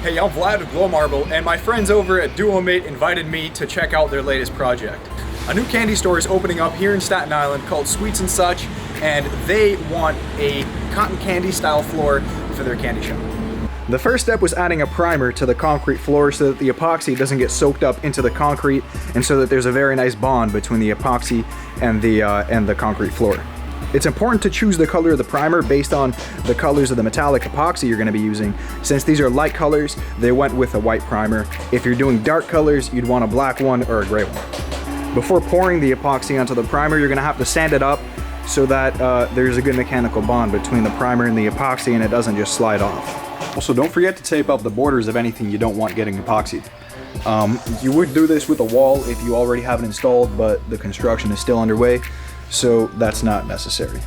Hey, I'm Vlad with Glow Marble, and my friends over at DUOMIT invited me to check out their latest project. A new candy store is opening up here in Staten Island called Sweets and Such, and they want a cotton candy style floor for their candy shop. The first step was adding a primer to the concrete floor so that the epoxy doesn't get soaked up into the concrete, and so that there's a very nice bond between the epoxy and the concrete floor. It's important to choose the color of the primer based on the colors of the metallic epoxy you're going to be using. Since these are light colors, they went with a white primer. If you're doing dark colors, you'd want a black one or a gray one. Before pouring the epoxy onto the primer, you're going to have to sand it up so that there's a good mechanical bond between the primer and the epoxy and it doesn't just slide off. Also, don't forget to tape up the borders of anything you don't want getting epoxied. You would do this with a wall if you already have it installed, but the construction is still underway, so that's not necessary.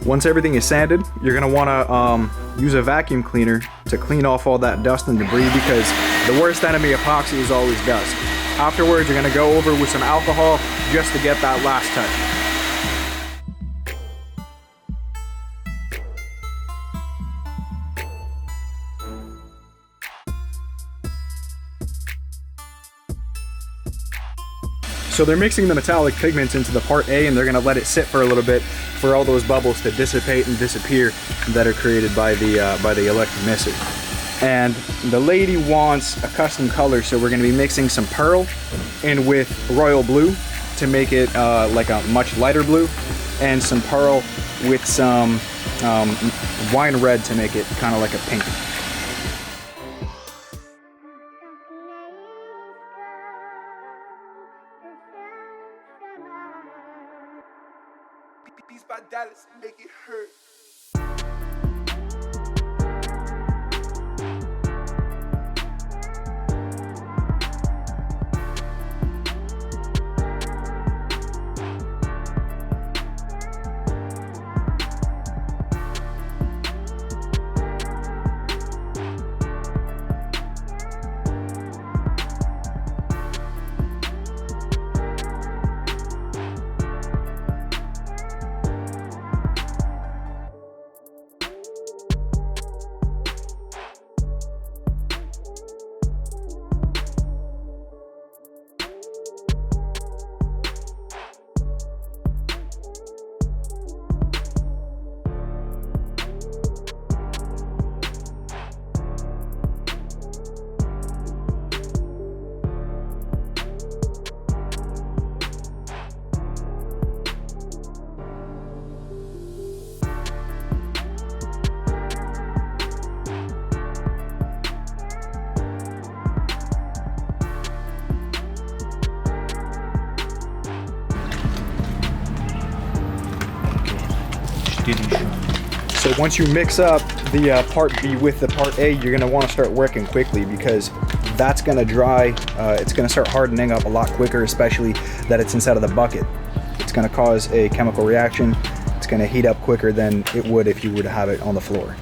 Once everything is sanded, you're going to want to use a vacuum cleaner to clean off all that dust and debris, because the worst enemy of epoxy is always dust. Afterwards, you're going to go over with some alcohol just to get that last touch. So they're mixing the metallic pigments into the part A, and they're going to let it sit for a little bit for all those bubbles to dissipate and disappear that are created by the electromister. And the lady wants a custom color, so we're going to be mixing some pearl in with royal blue to make it like a much lighter blue, and some pearl with some wine red to make it kind of like a pink. By Dallas, make it hurt. So once you mix up the part B with the part A, you're going to want to start working quickly, because that's going to dry. It's going to start hardening up a lot quicker, especially that it's inside of the bucket. It's going to cause a chemical reaction. It's going to heat up quicker than it would if you were to have it on the floor.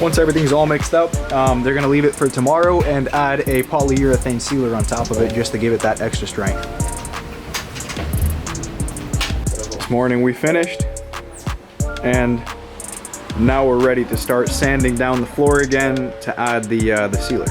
Once everything's all mixed up, they're gonna leave it for tomorrow and add a polyurethane sealer on top of it just to give it that extra strength. This morning we finished, and now we're ready to start sanding down the floor again to add the sealer.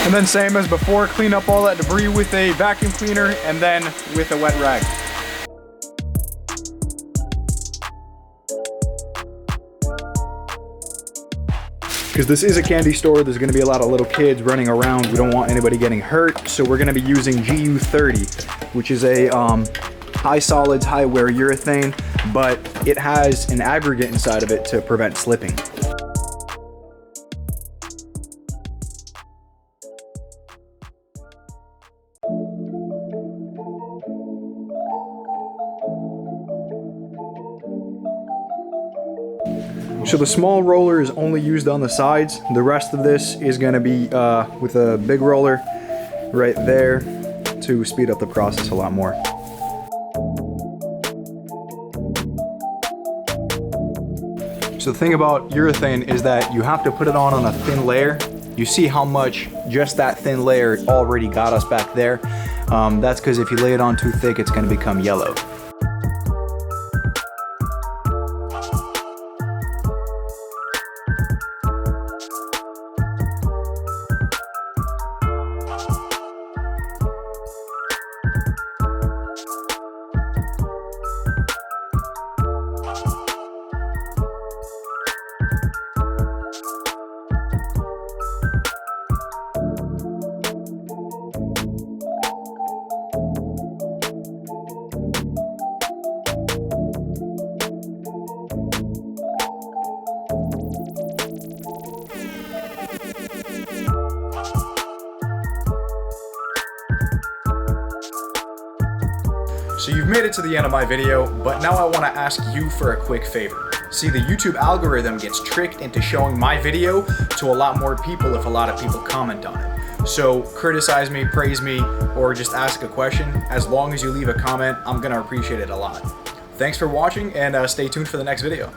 And then same as before, clean up all that debris with a vacuum cleaner and then with a wet rag. Because this is a candy store, there's gonna be a lot of little kids running around. We don't want anybody getting hurt, so we're gonna be using GU30, which is a high solids, high wear urethane, but it has an aggregate inside of it to prevent slipping. So the small roller is only used on the sides. The rest of this is gonna be with a big roller right there to speed up the process a lot more. So the thing about urethane is that you have to put it on a thin layer. You see how much just that thin layer already got us back there. That's because if you lay it on too thick, it's gonna become yellow. So you've made it to the end of my video, but now I want to ask you for a quick favor. See, the YouTube algorithm gets tricked into showing my video to a lot more people if a lot of people comment on it. So criticize me, praise me, or just ask a question. As long as you leave a comment, I'm gonna appreciate it a lot. Thanks for watching, and stay tuned for the next video.